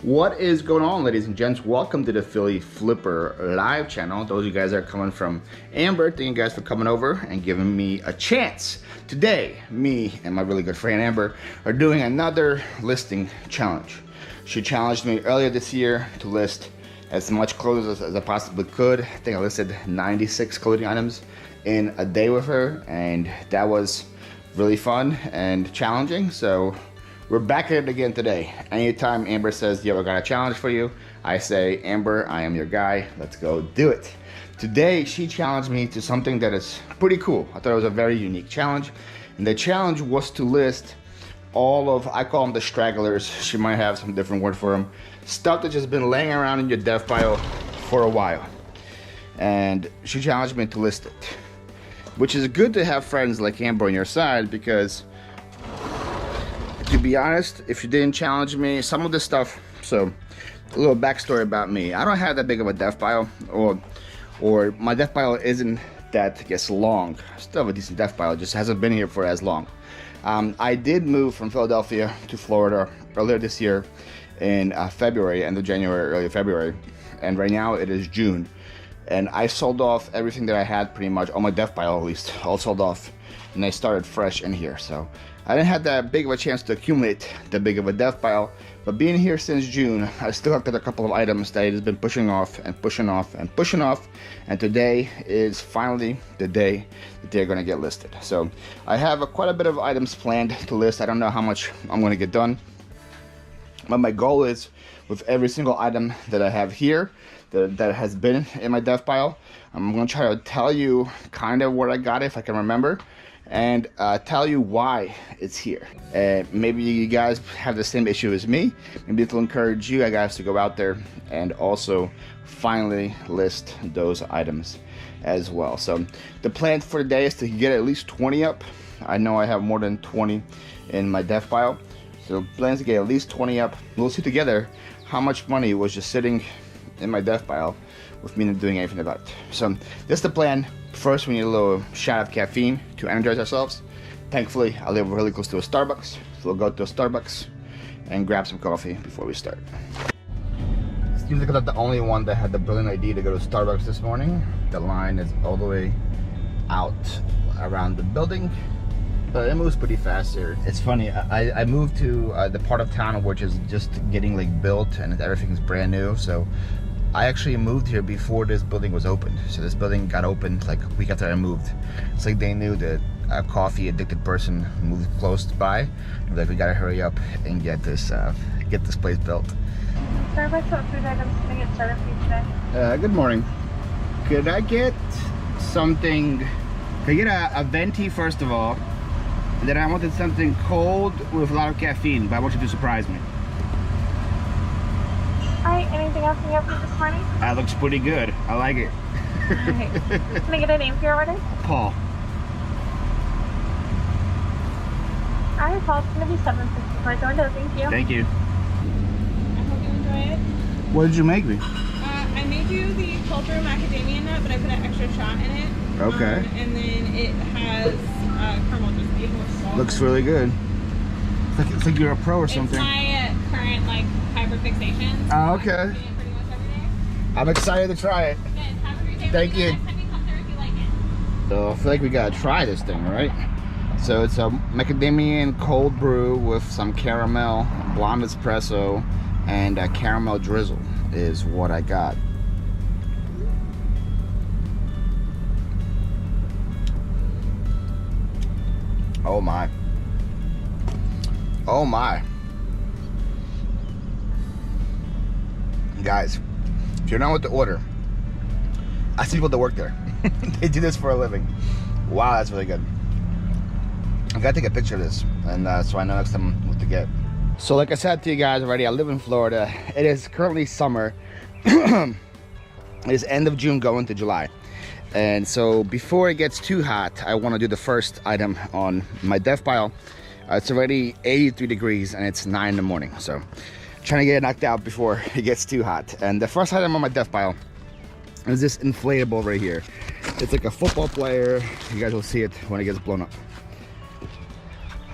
What is going on, ladies and gents? Welcome to the Philly Flipper live channel. Those of you guys that are coming from Amber, thank you guys for coming over and giving me a chance. Today, me and my really good friend Amber are doing another listing challenge. She challenged me earlier this year to list as much clothes as I possibly could. I think I listed 96 clothing items in a day with her, and that was really fun and challenging. So we're back at it again today. Anytime Amber says, yo, I got a challenge for you, I say, Amber, I am your guy. Let's go do it. Today, she challenged me to something that is pretty cool. I thought it was a very unique challenge. And the challenge was to list all of, I call them the stragglers. She might have some different word for them. Stuff that's just been laying around in your dev file for a while. And she challenged me to list it. Which is good to have friends like Amber on your side, because to be honest, if you didn't challenge me, some of this stuff, so a little backstory about me. I don't have that big of a dev file, or my dev file isn't that, I guess, long. I still have a decent dev file, just hasn't been here for as long. I did move from Philadelphia to Florida earlier this year in February, end of January, early February, and right now it is June. And I sold off everything that I had, pretty much, on my dev file at least, all sold off, and I started fresh in here. So I didn't have that big of a chance to accumulate that big of a dev file, but being here since June, I still have got a couple of items that has been pushing off and pushing off and pushing off, and today is finally the day that they're gonna get listed. So I have quite a bit of items planned to list. I don't know how much I'm gonna get done, but my goal is, with every single item that I have here that has been in my dev file, I'm gonna try to tell you kind of where I got it, if I can remember, and tell you why it's here. Maybe you guys have the same issue as me. Maybe it'll encourage you guys to go out there and also finally list those items as well. So the plan for today is to get at least 20 up. I know I have more than 20 in my dev file, so plans to get at least 20 up. We'll see together how much money was just sitting in my dev file with me not doing anything about it. So that's the plan. First, we need a little shot of caffeine to energize ourselves. Thankfully, I live really close to a Starbucks, so we'll go to a Starbucks and grab some coffee before we start. Seems like I'm not the only one that had the brilliant idea to go to Starbucks this morning. The line is all the way out around the building, but it moves pretty fast here. It's funny, I moved to the part of town which is just getting like built and everything's brand new, so I actually moved here before this building was opened. So this building got opened like a week after I moved. It's like they knew that a coffee addicted person moved close by. They're like, we gotta hurry up and get this place built. Starbucks, what food items can I get started for you today? Good morning. Could I get something, could I get a venti first of all, and then I wanted something cold with a lot of caffeine, but I want you to surprise me. Alright, anything else you have for this morning? That looks pretty good. I like it. Alright. Can I get a name for your order? Paul. Alright, Paul, it's going to be $7.50 for your order. Thank you. Thank you. I hope you enjoy it. What did you make me? I made you the cold brew macadamia nut, but I put an extra shot in it. Okay. And then it has caramel crispy with salt. Looks really good. It's like you're a pro or something. It's my current like hyperfixation. So Oh, okay. I do it pretty much every day. I'm excited to try it. Good. Have a great day. Thank you. Next time you come there if you like it. So I feel like we gotta try this thing, right? So it's a macadamia cold brew with some caramel, blonde espresso, and a caramel drizzle is what I got. Oh my. Oh my. Guys, if you're not with the order, I see people that work there. They do this for a living. Wow, that's really good. I gotta take a picture of this, and so I know next time what to get. So like I said to you guys already, I live in Florida. It is currently summer. It is end of June going to July. And so before it gets too hot, I want to do the first item on my dev file. It's already 83 degrees and it's 9 in the morning. So trying to get it knocked out before it gets too hot. And the first item on my dev file is this inflatable right here. It's like a football player. You guys will see it when it gets blown up.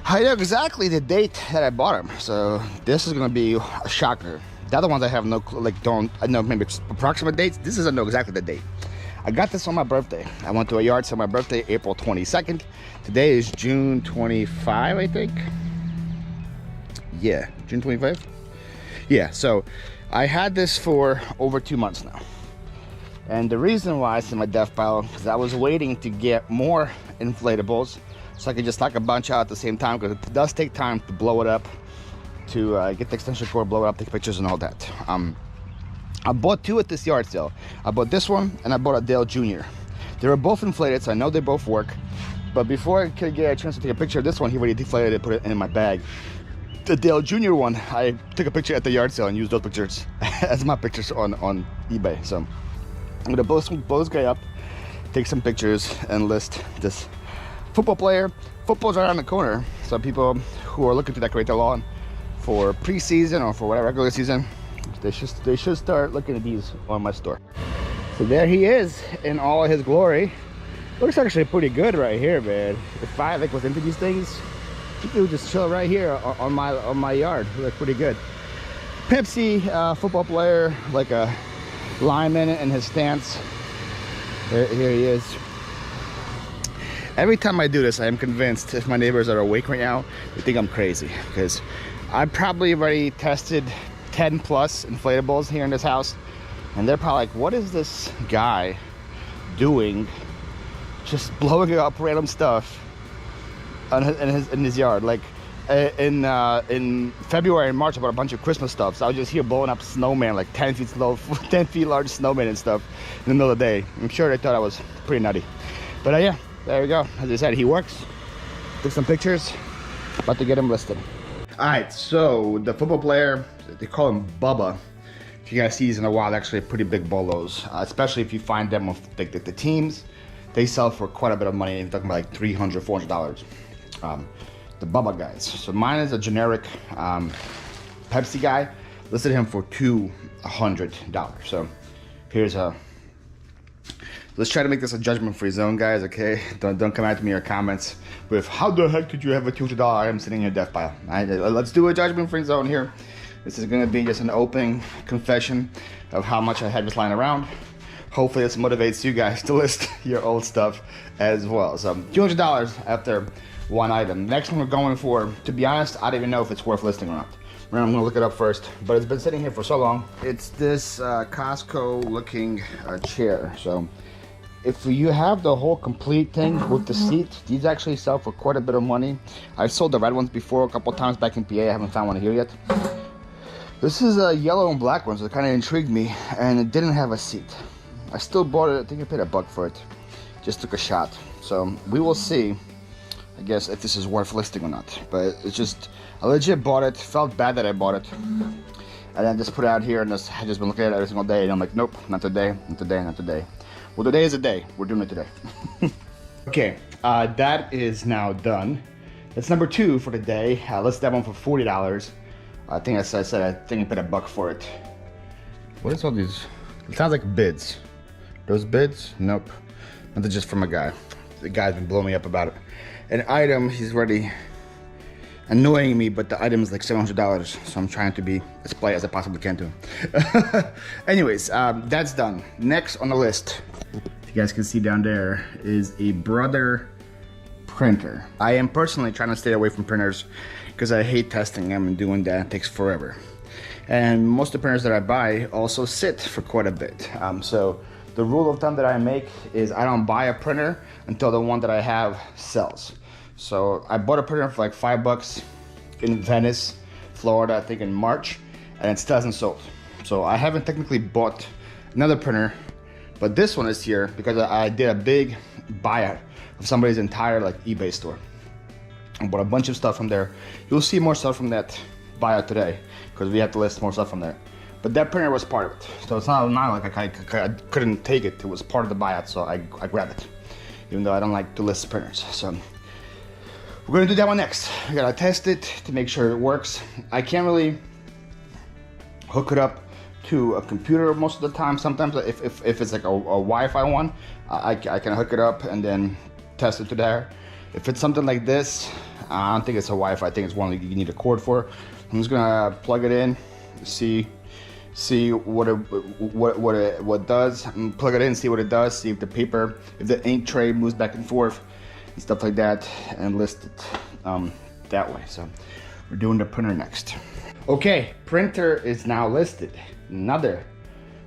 I know exactly the date that I bought them, so this is gonna be a shocker. The other ones I have no clue, like I know maybe approximate dates. This is I know exactly the date. I got this on my birthday. I went to a yard sale on my birthday, April 22nd. Today is June 25, I think. Yeah, June 25. Yeah, so I had this for over 2 months now. And the reason why it's in my death pile is I was waiting to get more inflatables so I could just knock a bunch out at the same time, because it does take time to blow it up, to get the extension cord, blow it up, take pictures and all that. I bought 2 at this yard sale. I bought this one and I bought a Dale Jr. They were both inflated, so I know they both work. But before I could get a chance to take a picture of this one, he already deflated it, put it in my bag. The Dale Jr. one, I took a picture at the yard sale and used those pictures as my pictures on eBay. So I'm gonna both guy up, take some pictures, and list this football player. Football's around the corner, so people who are looking to decorate their lawn for preseason or for whatever regular season, they should start looking at these on my store. So there he is in all his glory. Looks actually pretty good right here, man. If I was into these things, people would just chill right here on my yard. Look pretty good. Pepsi football player, like a lineman in his stance. Here he is. Every time I do this, I am convinced if my neighbors are awake right now, they think I'm crazy, because I probably already tested 10 plus inflatables here in this house, and they're probably like, what is this guy doing just blowing up random stuff in his yard? Like in February and March, I bought a bunch of Christmas stuff, so I was just here blowing up snowman, like 10 feet low, 10 feet large snowman and stuff in the middle of the day. I'm sure they thought I was pretty nutty, but yeah, there we go. As I said, he works. Took some pictures, about to get him listed. All right, so the football player, they call him Bubba. If you guys see these in a while, they're actually pretty big bolos, especially if you find them with the teams. They sell for quite a bit of money. You're talking about like $300, $400. The Bubba guys. So mine is a generic Pepsi guy. Listed him for $200. So here's a. Let's try to make this a judgment-free zone, guys. Okay, don't come at me in your comments with how the heck did you have a $200 item sitting in your death pile? All right, let's do a judgment-free zone here. This is gonna be just an open confession of how much I had just lying around. Hopefully this motivates you guys to list your old stuff as well. So $200 after one item. Next one we're going for, to be honest, I don't even know if it's worth listing or not. I'm gonna look it up first, but it's been sitting here for so long. It's this Costco looking chair. So if you have the whole complete thing with the seat, these actually sell for quite a bit of money. I've sold the red ones before a couple times back in PA. I haven't found one here yet. This is a yellow and black one, so it kind of intrigued me, and it didn't have a seat. I still bought it. I think I paid $1 for it. Just took a shot. So we will see, I guess, if this is worth listing or not. But it's just, I legit bought it. Felt bad that I bought it. And then just put it out here, and I've just been looking at it every single day. And I'm like, nope, not today, not today, not today. Well, today is a day. We're doing it today. Okay, that is now done. That's number 2 for the day. Listed that one for $40. I think I said I think I paid $1 for it. What is all these? It sounds like bids. Those bids? Nope. Nothing, just from a guy. The guy's been blowing me up about it. An item, he's already annoying me, but the item is like $700, so I'm trying to be as polite as I possibly can to him. Anyways, that's done. Next on the list, if you guys can see down there, is a Brother printer. I am personally trying to stay away from printers because I hate testing them and doing that. It takes forever. And most of the printers that I buy also sit for quite a bit. So the rule of thumb that I make is I don't buy a printer until the one that I have sells. So I bought a printer for like $5 in Venice, Florida, I think in March, and it still hasn't sold. So I haven't technically bought another printer, but this one is here because I did a big buyout of somebody's entire like eBay store. I bought a bunch of stuff from there. You'll see more stuff from that buyout today because we have to list more stuff from there. But that printer was part of it. So it's not like I couldn't take it. It was part of the buyout, so I grabbed it. Even though I don't like to list printers. So we're gonna do that one next. We gotta test it to make sure it works. I can't really hook it up to a computer most of the time. Sometimes if it's like a Wi-Fi one, I can hook it up and then test it to there. If it's something like this, I don't think it's a Wi-Fi. I think it's one that you need a cord for. I'm just gonna plug it in see what does, and plug it in, see what it does, see if the paper, if the ink tray moves back and forth and stuff like that, and list it that way. So we're doing the printer next. Okay, printer is now listed. Another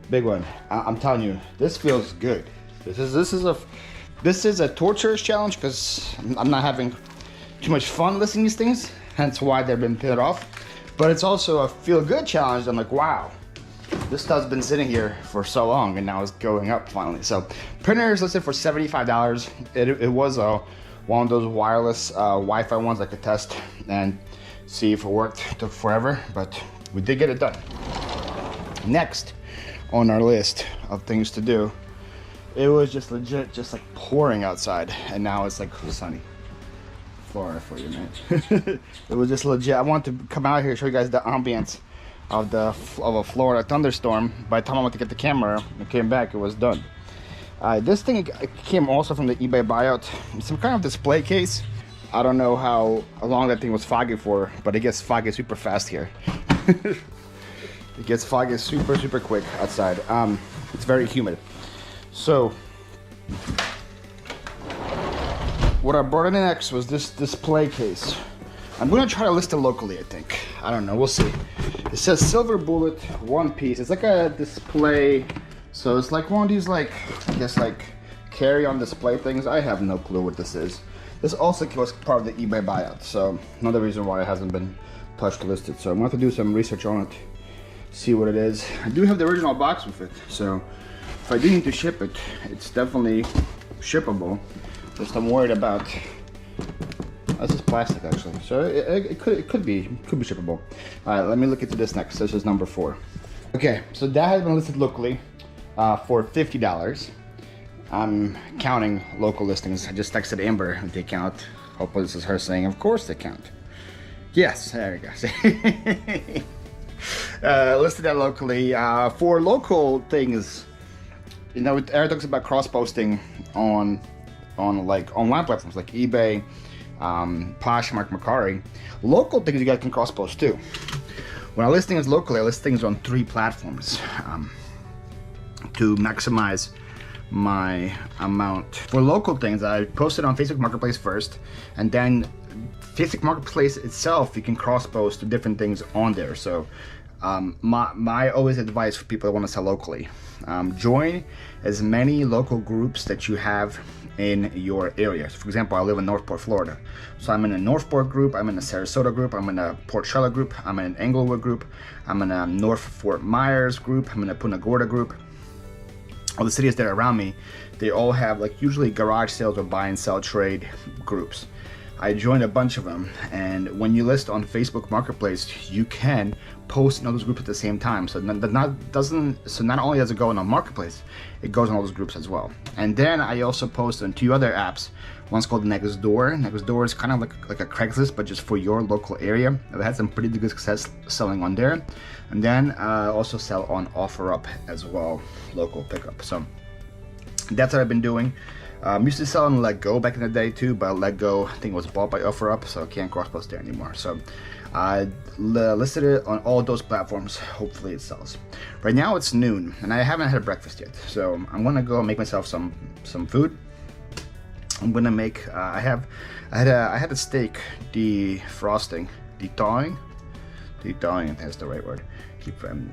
big one. I'm telling you, this feels good. This is a torturous challenge because I'm not having too much fun listing these things, hence why they've been put off. But it's also a feel-good challenge. I'm like, wow, this stuff's been sitting here for so long and now it's going up finally. So printer is listed for $75. It was one of those wireless Wi-Fi ones I could test and see if it worked. It took forever, but we did get it done. Next on our list of things to do, it was just legit just like pouring outside, and now it's like sunny. Florida for you, man. It was just legit. I wanted to come out here and show you guys the ambience of a Florida thunderstorm. By the time I went to get the camera and came back, it was done. This thing came also from the eBay buyout. It's some kind of display case. I don't know how long that thing was foggy for, but it gets foggy super fast here. It gets foggy super quick outside. It's very humid. So what I brought in next was this display case. I'm gonna try to list it locally, I think. I don't know, we'll see. It says silver bullet, one piece. It's like a display, so it's like one of these, like, I guess like carry-on display things. I have no clue what this is. This also was part of the eBay buyout, so another reason why it hasn't been touched or listed. So I'm gonna have to do some research on it, see what it is. I do have the original box with it, so if I do need to ship it, it's definitely shippable. Just I'm worried about. This is plastic actually, so it could be shippable. All right, let me look into this next. This is number 4. Okay, so that has been listed locally for $50. I'm counting local listings. I just texted Amber if they count. Hopefully this is her saying, of course they count. Yes, there you go. Listed that locally. For local things, you know, Eric talks about cross-posting on like online platforms like eBay, Poshmark, Mercari. Local things you guys can cross-post too. When I list things locally, I list things on 3 platforms to maximize my amount. For local things, I posted on Facebook Marketplace first, and then Facebook Marketplace itself, you can cross-post different things on there. So my always advice for people that want to sell locally, join as many local groups that you have in your area. So for example, I live in Northport, Florida. So I'm in a Northport group, I'm in a Sarasota group, I'm in a Port Charlotte group, I'm in an Englewood group, I'm in a North Fort Myers group, I'm in a Punta Gorda group. All the cities that are around me, they all have like usually garage sales or buy and sell trade groups. I joined a bunch of them, and when you list on Facebook Marketplace, you can post in all those groups at the same time. So not only does it go in a marketplace, it goes in all those groups as well. And then I also post on 2 other apps. One's called Nextdoor. Nextdoor is kind of like a Craigslist, but just for your local area. I've had some pretty good success selling on there. And then also sell on OfferUp as well, local pickup. So that's what I've been doing. Used to sell on LetGo back in the day too, but LetGo I think was bought by OfferUp, so I can't cross-post there anymore. So I listed it on all those platforms. Hopefully it sells. Right now it's noon, and I haven't had breakfast yet, so I'm gonna go make myself some food. I'm gonna make. I had a steak defrosting, thawing. That's the right word.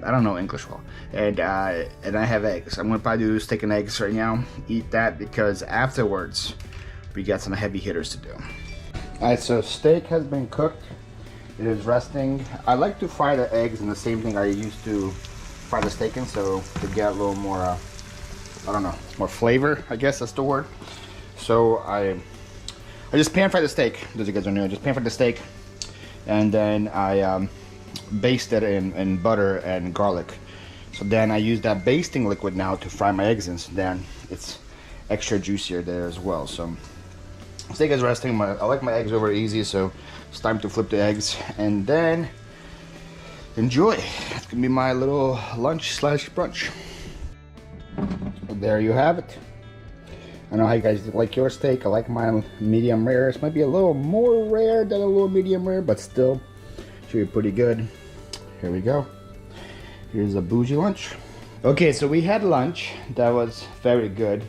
I don't know English well, and I have eggs. I'm gonna probably do steak and eggs right now. Eat that because afterwards we got some heavy hitters to do. All right, so steak has been cooked. It is resting. I like to fry the eggs in the same thing I used to fry the steak in, so to get a little more, I don't know, more flavor. I guess that's the word. So I just pan fry the steak. Those of you guys are new. I just pan fry the steak, and then I baste it in butter and garlic. So then I use that basting liquid now to fry my eggs in, so then it's extra juicier there as well. So steak is resting. I like my eggs over easy, so it's time to flip the eggs and then enjoy. It's gonna be my little lunch slash brunch. There you have it. I know how you guys like your steak. I like mine medium rare. This might be a little more rare than a little medium rare, but still should be pretty good. Here we go. Here's a bougie lunch. Okay, so we had lunch. That was very good.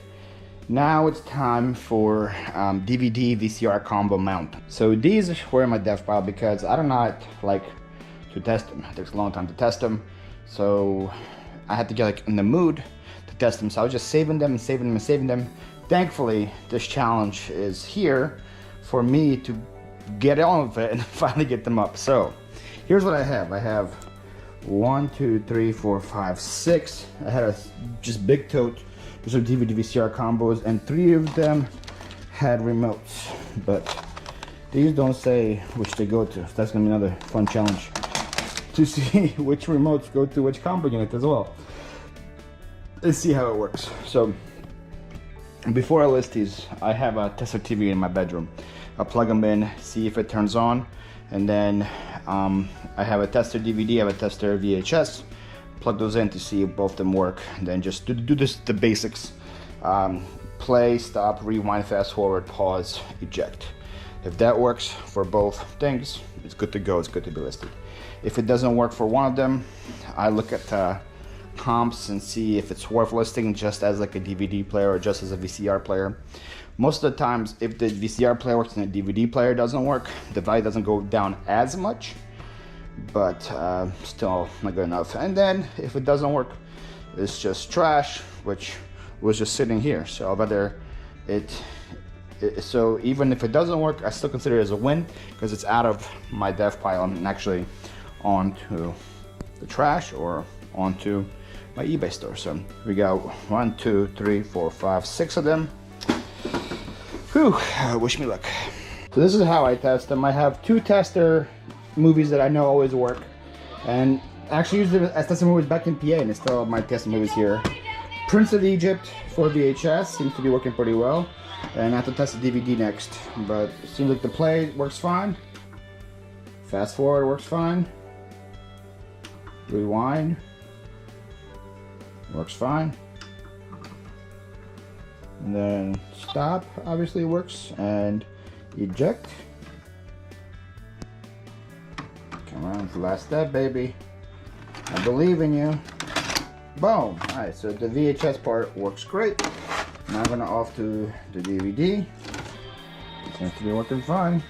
Now it's time for DVD VCR combo mount. So these were in my dev pile because I do not like to test them. It takes a long time to test them. So I had to get like in the mood to test them. So I was just saving them and saving them and saving them. Thankfully, this challenge is here for me to get on with it and finally get them up. So here's what I have. I have 1, 2, 3, 4, 5, 6. I had a just big tote. These are DVD VCR combos, and 3 of them had remotes, but these don't say which they go to. So that's gonna be another fun challenge to see which remotes go to which combo unit as well. Let's see how it works. So before I list these, I have a tester TV in my bedroom. I'll plug them in, see if it turns on, and then I have a tester DVD, I have a tester VHS. Plug those in to see if both of them work, and then just do this, the basics. Play, stop, rewind, fast forward, pause, eject. If that works for both things, it's good to go, it's good to be listed. If it doesn't work for one of them, I look at comps and see if it's worth listing just as like a DVD player or just as a VCR player. Most of the times, if the VCR player works and the DVD player doesn't work, the value doesn't go down as much, but still not good enough. And then if it doesn't work, it's just trash, which was just sitting here. So whether so even if it doesn't work, I still consider it as a win because it's out of my dev pile and actually onto the trash or onto my eBay store. So we got 1, 2, 3, 4, 5, 6 of them. Whew, wish me luck. So this is how I test them. I have 2 tester movies that I know always work, and actually used it as testing movies back in PA, and it's still my testing movies here. Prince of Egypt for VHS seems to be working pretty well, and I have to test the DVD next, but it seems like the play works fine. Fast forward works fine. Rewind works fine. And then stop obviously works, and eject. Come on, the last step, baby. I believe in you. Boom. Alright, so the VHS part works great. Now I'm gonna off to the DVD. It seems to be working fine.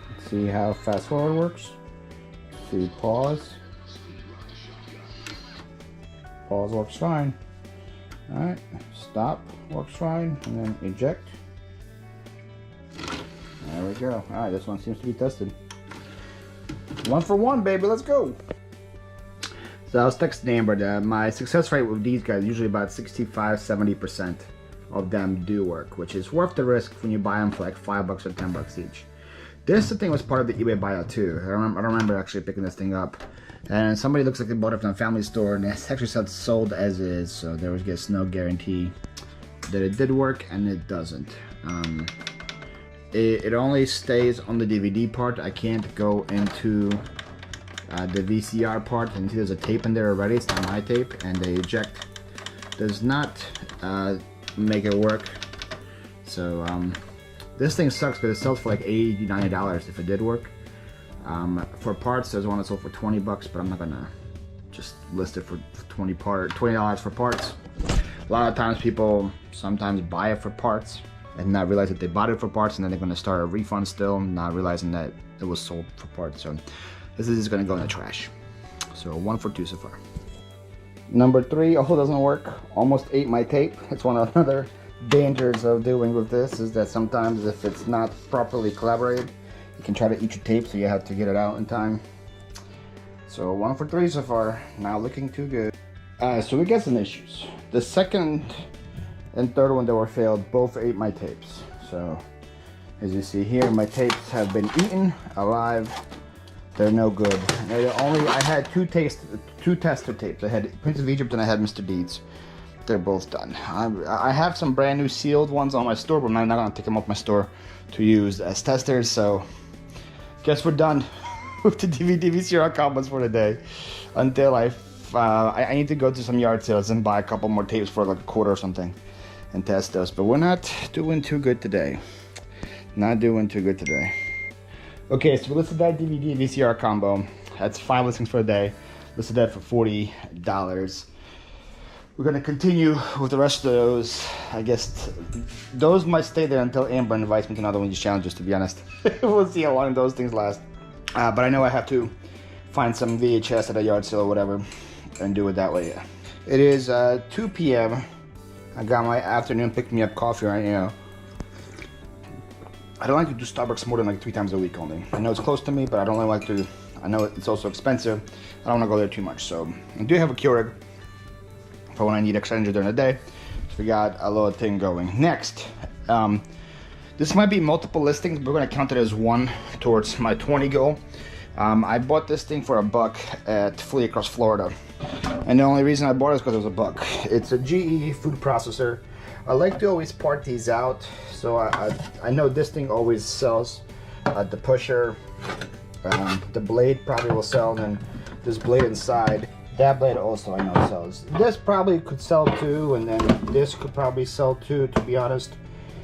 Let's see how fast forward works. Let's see, pause. Pause works fine. Alright, stop works fine, and then eject. There we go. Alright, this one seems to be tested. 1 for 1, baby, let's go. So I was texting Amber that my success rate with these guys, usually about 65-70% of them do work, which is worth the risk when you buy them for like $5 or $10 each. This thing was part of the eBay buyout too. I remember actually picking this thing up, and somebody looks like they bought it from a family store, and it actually said sold as is, so there was just no guarantee that it did work, and it doesn't. It only stays on the DVD part. I can't go into the VCR part, and see there's a tape in there already. It's not my tape, and the eject does not make it work. So this thing sucks because it sells for like $80-$90 if it did work. For parts, there's one that sold for $20, but I'm not gonna just list it for $20 for parts. A lot of times people sometimes buy it for parts and not realize that they bought it for parts, and then they're gonna start a refund still, not realizing that it was sold for parts. So this is just gonna go in the trash. So 1 for 2 so far. Number 3 also doesn't work. Almost ate my tape. It's one of the other dangers of doing with this, is that sometimes if it's not properly collaborated, you can try to eat your tape, so you have to get it out in time. So 1 for 3 so far. Not looking too good. So we got some issues. The second and third one that were failed both ate my tapes. So as you see here, my tapes have been eaten alive. They're no good. I had two tester tapes. I had Prince of Egypt and I had Mr. Deeds. They're both done. I have some brand new sealed ones on my store, but I'm not gonna take them off my store to use as testers. So guess we're done with the DVD VCR combos for today. Until I need to go to some yard sales and buy a couple more tapes for like $1 or something and test those. But we're not doing too good today. Not doing too good today. Okay, so we listed that DVD VCR combo. That's 5 listings for the day. Listed that for $40. We're gonna continue with the rest of those. I guess those might stay there until Amber invites me to another one of these challenges, to be honest. We'll see how long those things last. But I know I have to find some VHS at a yard sale or whatever and do it that way. It is 2 p.m. I got my afternoon pick-me-up coffee right now. I don't like to do Starbucks more than like 3 times a week only. I know it's close to me, but I don't really like to. I know it's also expensive. I don't want to go there too much. So I do have a Keurig for when I need extra energy during the day. So we got a little thing going. Next, this might be multiple listings, but we're gonna count it as one towards my 20 goal. I bought this thing for $1 at Flyp across Florida. And the only reason I bought it is because it was $1. It's a GE food processor. I like to always part these out. So I know this thing always sells. The pusher, the blade probably will sell, and this blade inside. That blade also I know sells. This probably could sell too, and then this could probably sell too, to be honest.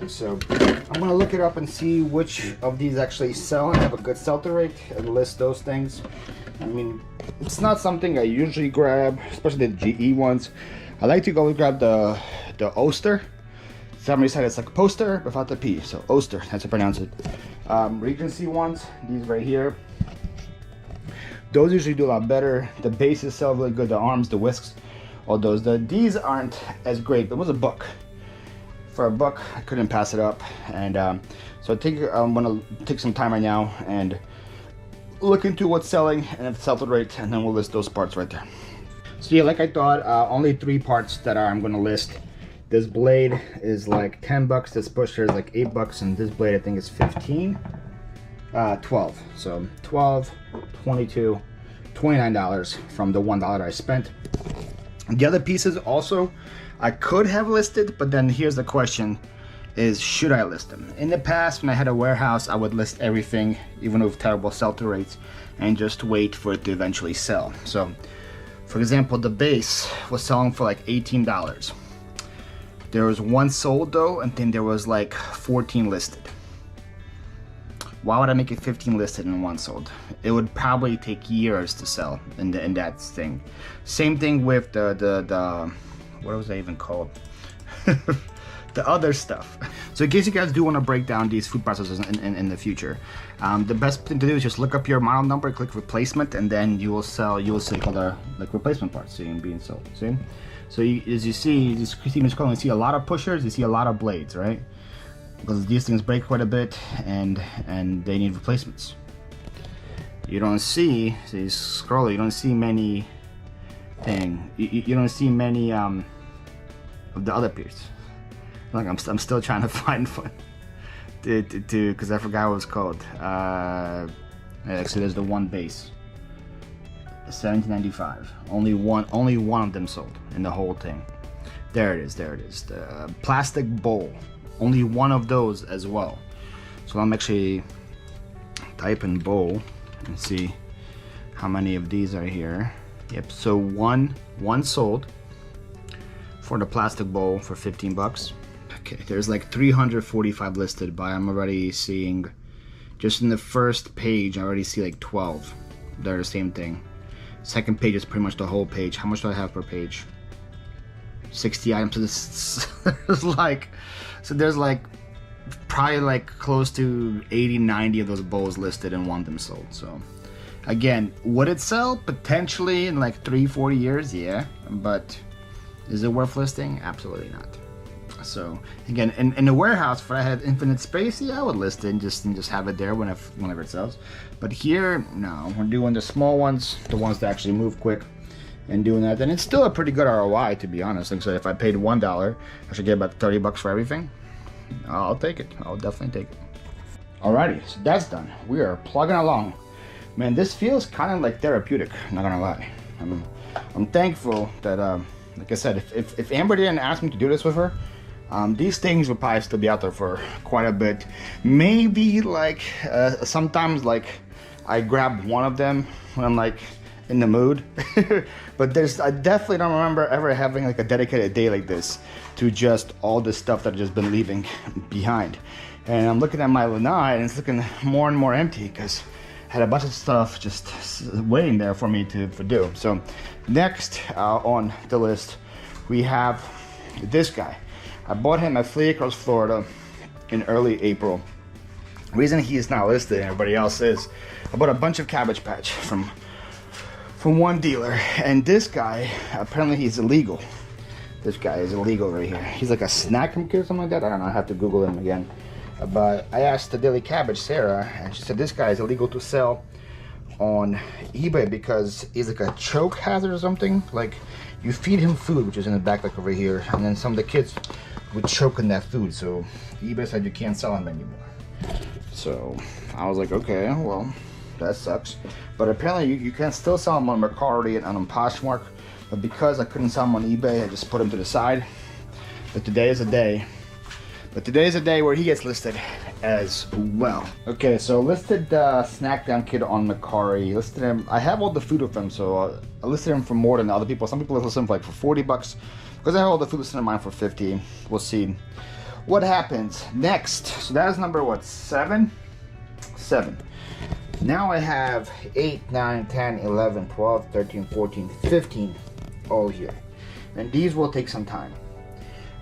So I'm gonna look it up and see which of these actually sell and have a good sell-through rate and list those things. I mean, it's not something I usually grab, especially the GE ones. I like to go grab the Oster. Somebody said it's like a poster without the P, so Oster, that's how to pronounce it. Regency ones, these right here. Those usually do a lot better. The bases sell really good, the arms, the whisks, all those. These aren't as great, but it was $1. For $1, I couldn't pass it up. And so I think I'm gonna take some time right now and look into what's selling and the sell-through rate, and then we'll list those parts right there. So yeah, like I thought, only 3 parts that I'm gonna list. This blade is like $10, this pusher is like $8, and this blade I think is 15. 12. So 12, 22, $29 from the $1 I spent. The other pieces also I could have listed, but then here's the question is, should I list them? In the past, when I had a warehouse, I would list everything, even with terrible sell-through rates, and just wait for it to eventually sell. So for example, the base was selling for like $18. There was 1 sold though, and then there was like 14 listed. Why would I make it 15 listed and 1 sold? It would probably take years to sell in that thing. Same thing with the what was that even called? The other stuff. So in case you guys do want to break down these food processors in the future, the best thing to do is just look up your model number, click replacement, and then you will see other like replacement parts being sold. See? So as you see, you see a lot of pushers, you see a lot of blades, right? Because these things break quite a bit, and they need replacements. You don't see, so you scroll, you don't see many you don't see many of the other peers. Like I'm still trying to find one because I forgot what it's called. Actually, there's the one base, 1795. Only one of them sold in the whole thing. There it is. The plastic bowl. Only one of those as well. So I'm actually type in bowl and see how many of these are here. Yep, so one sold for the plastic bowl for $15. Okay, there's like 345 listed, but I'm already seeing, just in the first page, I already see like 12. They're the same thing. Second page is pretty much the whole page. How much do I have per page? 60 items. So there's like probably like close to 80-90 of those bowls listed and 1 of them sold. So again, would it sell? Potentially in like 3-4 years, yeah, but is it worth listing? Absolutely not. So again, in the warehouse, if I had infinite space, yeah, I would list it and just have it there whenever it sells. But here, no, we're doing the small ones, the ones that actually move quick, and doing that. Then it's still a pretty good ROI, to be honest. Like, so if I paid $1, I should get about $30 for everything. I'll take it. I'll definitely take it. Alrighty, so that's done. We are plugging along. Man, this feels kind of like therapeutic, not gonna lie. I'm thankful that, like I said, if Amber didn't ask me to do this with her, these things would probably still be out there for quite a bit. Maybe like sometimes like I grab one of them when I'm like in the mood. But I definitely don't remember ever having like a dedicated day like this to just all the stuff that I've just been leaving behind. And I'm looking at my lanai and it's looking more and more empty because had a bunch of stuff just waiting there for me to do. So next on the list, we have this guy. I bought him at Flyp across Florida in early April. Reason he is not listed and everybody else is, I bought a bunch of Cabbage Patch from one dealer, and this guy, apparently he's illegal. This guy is illegal right here. He's like a snack kid or something like that. I don't know, I have to Google him again. But I asked the Daily Cabbage, Sarah, and she said this guy is illegal to sell on eBay because he's like a choke hazard or something. Like, you feed him food, which is in the back, like over here, and then some of the kids would choke on that food. So eBay said you can't sell him anymore. So I was like, okay, well, that sucks. But apparently you can still sell them on Mercari and on Poshmark. But because I couldn't sell them on eBay, I just put them to the side. But today is a day. But today is a day where he gets listed as well. Okay, so listed Snack Down Kid on Mercari. Listed him. I have all the food with him, so I listed him for more than other people. Some people list him for like for 40 bucks. Because I have all the food listed in mine for 50. We'll see what happens next. So that is number what? 7? 7. Now I have 8, 9, 10, 11, 12, 13, 14, 15 all here. And these will take some time.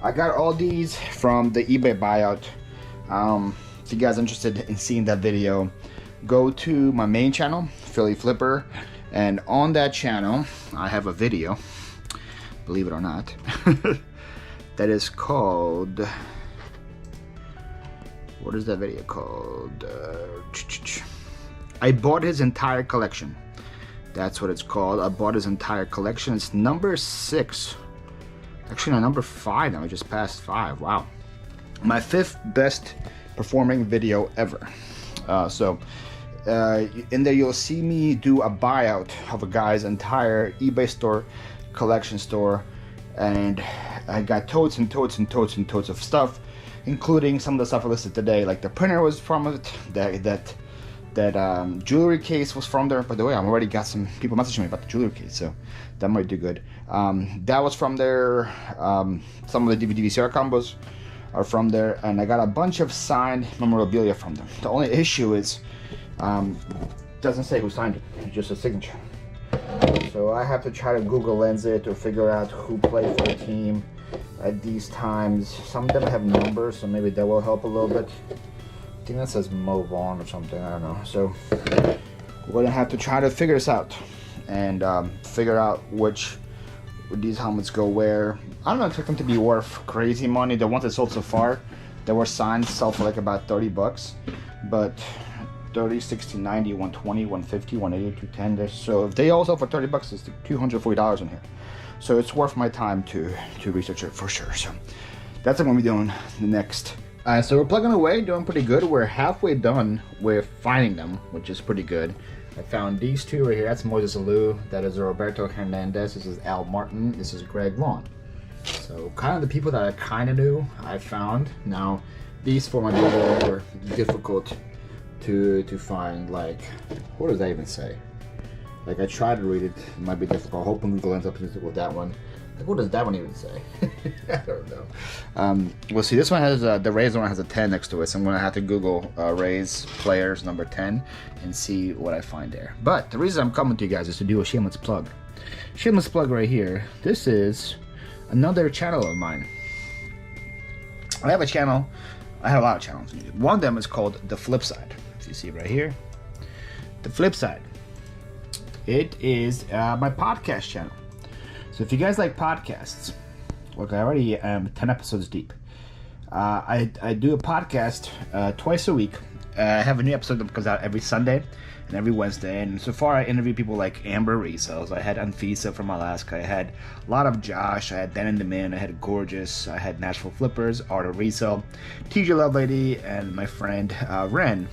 I got all these from the eBay buyout. If you guys are interested in seeing that video, go to my main channel, Philly Flipper, and on that channel I have a video, believe it or not, that is called, what is that video called? I bought his entire collection. That's what it's called. I bought his entire collection. It's number 6. Actually, no, number 5 now. I just passed 5. Wow. My 5th best performing video ever. In there you'll see me do a buyout of a guy's entire eBay store, collection store, and I got totes and totes and totes and totes of stuff, including some of the stuff I listed today. Like the printer was from it, that jewelry case was from there. By the way, I've already got some people messaging me about the jewelry case, so that might do good. That was from there. Some of the DVD VCR combos are from there, and I got a bunch of signed memorabilia from them. The only issue is doesn't say who signed it, it's just a signature. So I have to try to Google Lens it or figure out who played for the team at these times. Some of them have numbers, so maybe that will help a little bit. I think that says Mo Vaughn or something, I don't know. So we're gonna have to try to figure this out and figure out which these helmets go where. I don't expect them to be worth crazy money. The ones that sold so far that were signed sell for like about 30 bucks, but 30, 60, 90, 120, 150, 180, 210. So if they all sell for 30 bucks, it's $240 in here. So it's worth my time to research it for sure. So that's what I'm gonna be doing the next. So we're plugging away, doing pretty good. We're halfway done with finding them, which is pretty good. I found these two right here. That's Moses Alou. That is Roberto Hernandez. This is Al Martin. This is Greg Vaughn. So kind of the people that I kind of knew, I found. Now, these four my brother were difficult to find. Like, what does that even say? Like, I tried to read it. It might be difficult. Hoping Google ends up with that one. Like, what does that one even say? I don't know. Well, see, this one has the Rays one has a 10 next to it, so I'm gonna have to Google Rays players number 10 and see what I find there. But the reason I'm coming to you guys is to do a shameless plug. Shameless plug right here. This is another channel of mine. I have a channel. I have a lot of channels. One of them is called The Flip Side. If you see right here, The Flip Side. It is my podcast channel. So if you guys like podcasts, look, I already am 10 episodes deep. I do a podcast twice a week. I have a new episode that comes out every Sunday and every Wednesday. And so far I interview people like Amber Resells. I had Anfisa from Alaska. I had a lot of Josh. I had Dan and the Man. I had Gorgeous. I had Nashville Flippers, Art of Resell, TJ Lovelady, and my friend Ren.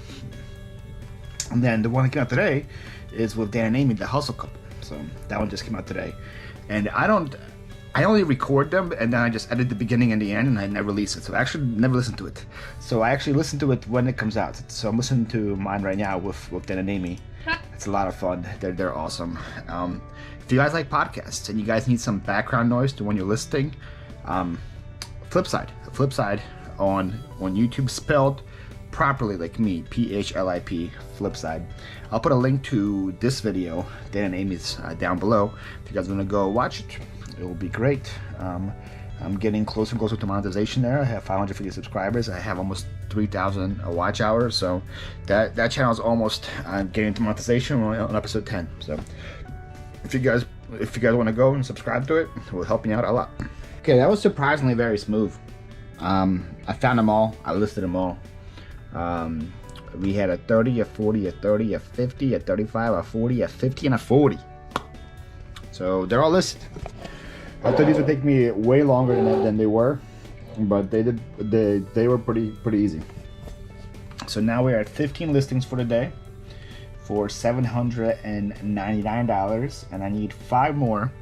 And then the one that came out today is with Dan and Amy, the Hustle Couple. So that one just came out today. And I only record them and then I just edit the beginning and the end and I never release it. So I actually never listen to it. So I actually listen to it when it comes out. So I'm listening to mine right now with Dan and Amy. It's a lot of fun. They're awesome. If you guys like podcasts and you guys need some background noise to when you're listening, Flip Side on YouTube, spelled properly like me, P-H-L-I-P, flip side, I'll put a link to this video, Dan and Amy's, down below. If you guys want to go watch it, it will be great. I'm getting closer and closer to monetization there. I have 550 subscribers. I have almost 3,000 watch hours. So that channel is almost getting to monetization. We're on episode 10. So if you guys want to go and subscribe to it, it will help me out a lot. Okay, that was surprisingly very smooth. I found them all. I listed them all. We had a 30, a 40, a 30, a 50, a 35, a 40, a 50, and a 40. So they're all listed. I thought these would take me way longer than they were, but they were pretty easy. So now we're at 15 listings for the day for $799, and I need 5 more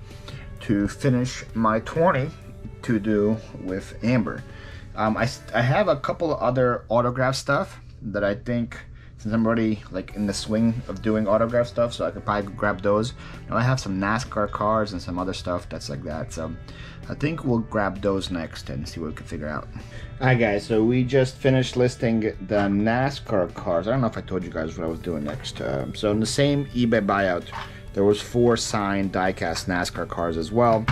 to finish my 20 to do with Amber. I have a couple of other autograph stuff that I think, since I'm already like in the swing of doing autograph stuff, so I could probably grab those. Now I have some NASCAR cars and some other stuff that's like that, so I think we'll grab those next and see what we can figure out. Alright guys, so we just finished listing the NASCAR cars. I don't know if I told you guys what I was doing next. So in the same eBay buyout, there was 4 signed die-cast NASCAR cars as well.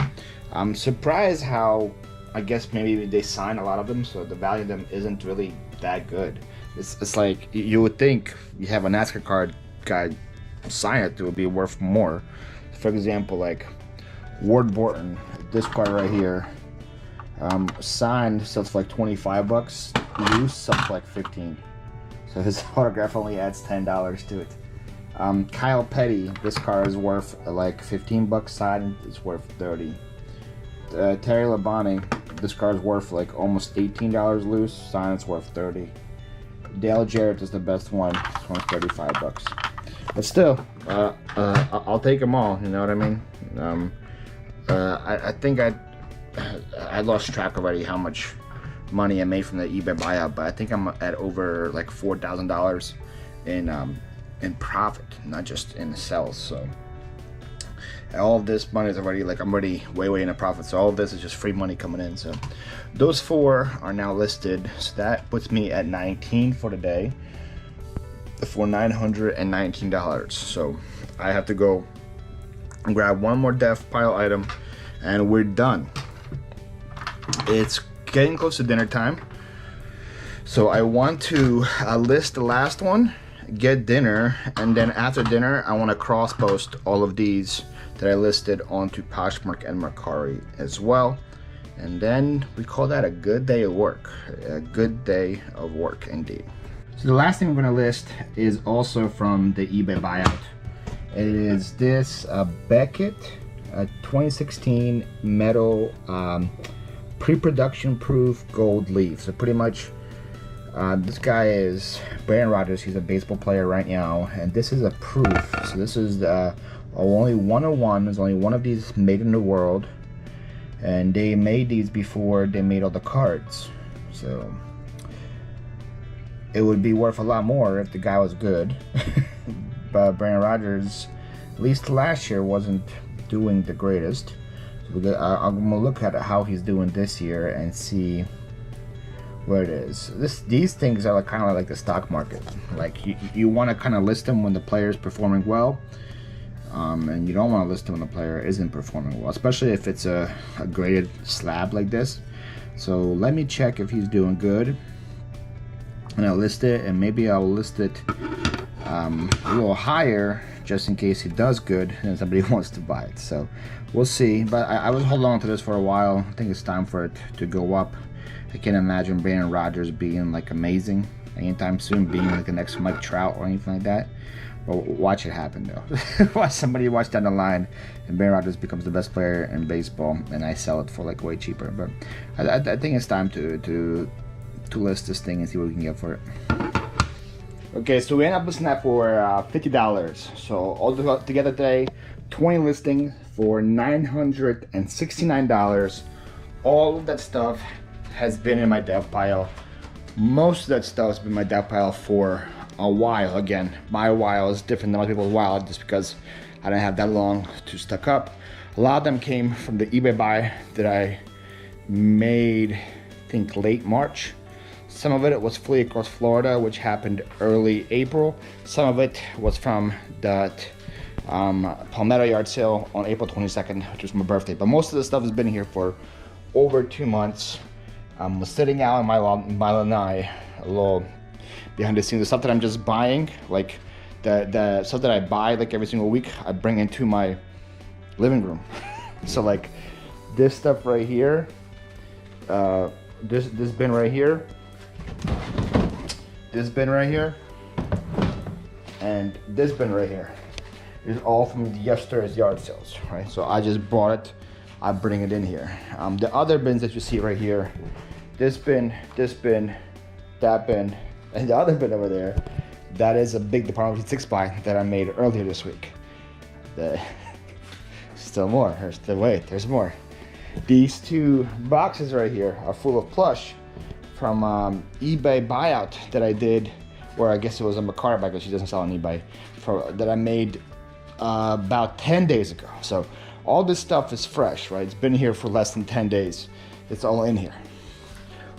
I'm surprised how, I guess maybe they sign a lot of them, so the value of them isn't really that good. It's like, you would think you have a NASCAR card guy sign it, it would be worth more. For example, like Ward Borton, this card right here, signed sells for like 25 bucks, loose sells for like 15. So his autograph only adds $10 to it. Kyle Petty, this card is worth like 15 bucks signed, it's worth 30. Terry Labonte, this card is worth like almost $18 loose, signed it's worth 30. Dale Jarrett is the best one, it's worth 35 bucks. But still, I'll take them all, you know what I mean? I think I lost track already how much money I made from the eBay buyout, but I think I'm at over like $4,000 in profit, not just in the sales. So all of this money is already, like, I'm already way in a profit, so all of this is just free money coming in. So those 4 are now listed, so that puts me at 19 for the day for $919. So I have to go and grab one more death pile item and we're done. It's getting close to dinner time, so I want to list the last one, get dinner, and then after dinner I want to cross post all of these that I listed onto Poshmark and Mercari as well, and then we call that a good day of work. A good day of work indeed. So the last thing I'm going to list is also from the eBay buyout. It is this Beckett 2016 metal pre-production proof gold leaf. So pretty much this guy is Brandon Rogers. He's a baseball player right now, and this is a proof. So this is only 101. There's only one of these made in the world, and they made these before they made all the cards. So it would be worth a lot more if the guy was good. But Brandon Rogers, at least last year, wasn't doing the greatest. So I'm gonna look at how he's doing this year and see where it is. These things are kind of like the stock market. Like you want to kind of list them when the player is performing well, and you don't want to list them when the player isn't performing well, especially if it's a graded slab like this. So let me check if he's doing good, and I'll list it, and maybe I'll list it a little higher just in case he does good and somebody wants to buy it. So we'll see, but I was holding on to this for a while. I think it's time for it to go up. I can't imagine Brandon Rogers being like amazing anytime soon, being like the next Mike Trout or anything like that. But watch it happen though. Watch down the line and Brandon Rogers becomes the best player in baseball, and I sell it for like way cheaper. But I think it's time to list this thing and see what we can get for it. Okay, so we end up listing that for $50. So all together today, 20 listings for $969. All of that stuff has been in my dev pile. Most of that stuff has been in my dev pile for a while. Again, my while is different than other people's while just because I didn't have that long to stock up. A lot of them came from the eBay buy that I made, I think, late March. Some of it was flee across Florida, which happened early April. Some of it was from that Palmetto yard sale on April 22nd, which was my birthday. But most of the stuff has been here for over 2 months. Was sitting out in my lanai, a little behind the scenes. The stuff that I'm just buying, like the stuff that I buy like every single week, I bring into my living room. So like this stuff right here, this bin right here, this bin right here, and this bin right here is all from yesterday's yard sales, right? So I just bought it, I bring it in here. The other bins that you see right here, this bin, that bin, and the other bin over there, that is a big Department 6 buy that I made earlier this week. Still more, there's more. These 2 boxes right here are full of plush from eBay buyout that I did, or I guess it was a Makara bag that she doesn't sell on eBay, that I made about 10 days ago. So all this stuff is fresh, right? It's been here for less than 10 days. It's all in here.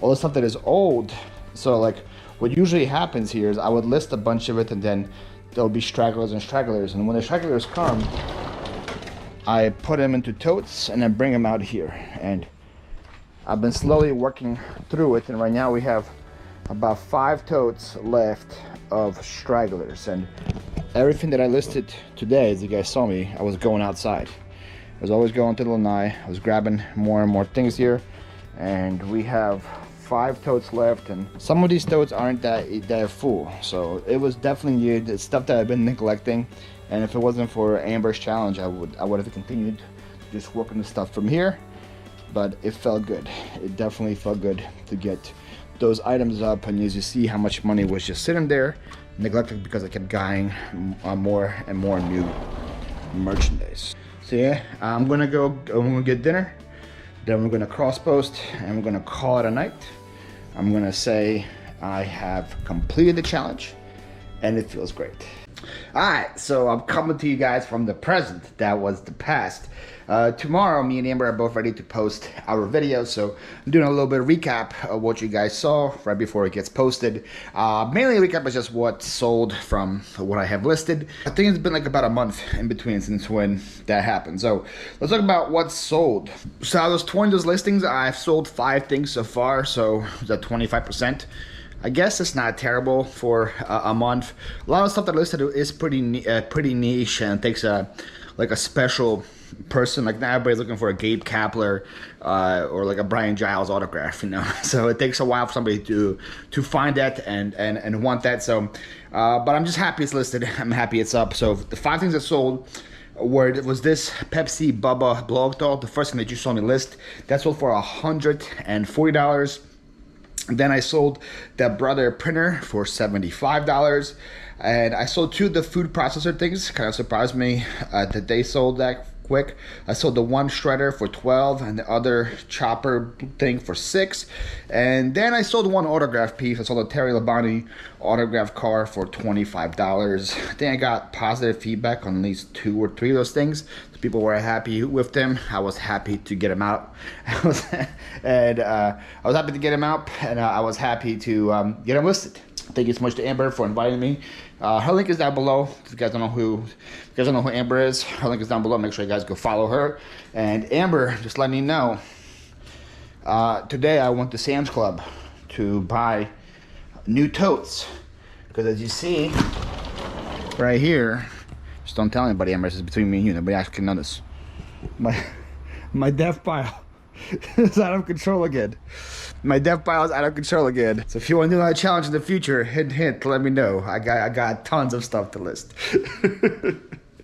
All the stuff that is old, so like what usually happens here is I would list a bunch of it and then there'll be stragglers, and when the stragglers come, I put them into totes and then bring them out here. And I've been slowly working through it, and right now we have about 5 totes left of stragglers. And everything that I listed today, as you guys saw me, I was going outside. I was always going to the lanai. I was grabbing more and more things here, and we have 5 totes left, and some of these totes aren't that full. So it was definitely new. It's stuff that I've been neglecting, and if it wasn't for Amber's challenge, I would have continued just working the stuff from here. But it felt good. It definitely felt good to get those items up, and as you see how much money was just sitting there neglected because I kept buying more and more new merchandise. So yeah, I'm gonna get dinner, then we're gonna cross post, and we're gonna call it a night. I'm gonna say I have completed the challenge and it feels great. All right, so I'm coming to you guys from the present. That was the past. Tomorrow, me and Amber are both ready to post our video, so I'm doing a little bit of recap of what you guys saw right before it gets posted. Mainly recap is just what sold from what I have listed. I think it's been like about a month in between since when that happened. So let's talk about what's sold. So out of those 20 listings, I've sold 5 things so far, so that's 25%. I guess it's not terrible for a month. A lot of stuff that I listed is pretty niche and takes a special person. Like now everybody's looking for a Gabe Kapler or like a Brian Giles autograph, you know. So it takes a while for somebody to find that and want that. So, but I'm just happy it's listed. I'm happy it's up. So the 5 things that sold was this Pepsi Bubba blow up doll. The first thing that you saw me list, that sold for $140. Then I sold that Brother printer for $75, and I sold 2 of the food processor things. Kind of surprised me that they sold that quick. I sold the one shredder for $12 and the other chopper thing for $6. And then I sold one autograph piece. I sold a Terry Labonte autograph card for $25. I think I got positive feedback on at least 2 or 3 of those things. So people were happy with them. I was happy to get them out. I was happy to get them out, and I was happy to get them listed. Thank you so much to Amber for inviting me. Her link is down below. If you guys don't know who Amber is, her link is down below. Make sure you guys go follow her. And Amber, just let me know. Today I went to Sam's Club to buy new totes, because as you see right here, just don't tell anybody, Amber. This is between me and you. Nobody actually can know this. My death pile is out of control again. My death pile is out of control again. So if you want to do another challenge in the future, hint, let me know. I got tons of stuff to list.